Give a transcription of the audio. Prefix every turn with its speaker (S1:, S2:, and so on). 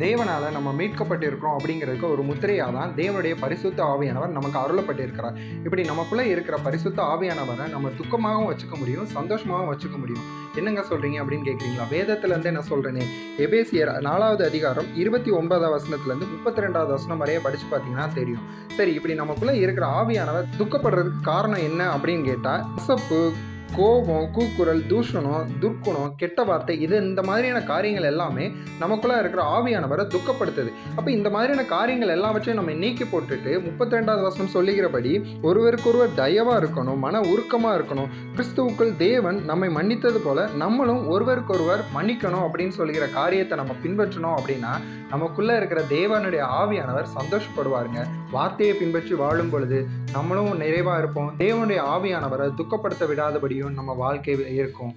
S1: தேவனால நம்ம மீட்கப்பட்டிருக்கிறோம் அப்படிங்கிறதுக்கு ஒரு முத்திரையாக தான் தேவனுடைய பரிசுத்த ஆவியானவர் நமக்கு அருளப்பட்டிருக்கிறார். இப்படி நமக்குள்ளே இருக்கிற பரிசுத்த ஆவியானவரை நம்ம துக்கமாகவும் வச்சுக்க முடியும், சந்தோஷமாகவும் வச்சுக்க முடியும். என்னங்க சொல்றீங்க அப்படின்னு கேட்குறீங்களா? வேதத்துல இருந்து என்ன சொல்றேனே, எபேசியர் 4வது அதிகாரம் 29வது வசனத்துலேருந்து 32வது வசனம் வரைய படிச்சு பார்த்தீங்கன்னா தெரியும். சரி, இப்படி நமக்குள்ள இருக்கிற ஆவியானவர் துக்கப்படுறதுக்கு காரணம் என்ன அப்படின்னு கேட்டால், கசப்பு, கோபம், கூக்குரல், தூஷணம், துர்க்குணம், கெட்ட வார்த்தை, இந்த மாதிரியான காரியங்கள் எல்லாமே நமக்குள்ளே இருக்கிற ஆவியானவரை துக்கப்படுத்துது. அப்போ இந்த மாதிரியான காரியங்கள் எல்லாவற்றையும் நம்ம நீக்கி போட்டுட்டு 32வது வசனம் சொல்லுகிறபடி ஒருவருக்கொருவர் தயவாக இருக்கணும், மன உருக்கமாக இருக்கணும், கிறிஸ்துவுக்குள் தேவன் நம்மை மன்னித்தது போல நம்மளும் ஒருவருக்கொருவர் மன்னிக்கணும் அப்படின்னு சொல்லுகிற காரியத்தை நம்ம பின்பற்றணும். அப்படின்னா நமக்குள்ளே இருக்கிற தேவனுடைய ஆவியானவர் சந்தோஷப்படுவாருங்க. வார்த்தையை பின்பற்றி வாழும் பொழுது நம்மளும் நிறைவாக இருப்போம். தேவனுடைய ஆவியானவரை துக்கப்படுத்த விடாதபடியும் நம்ம வாழ்க்கை இருக்கும்.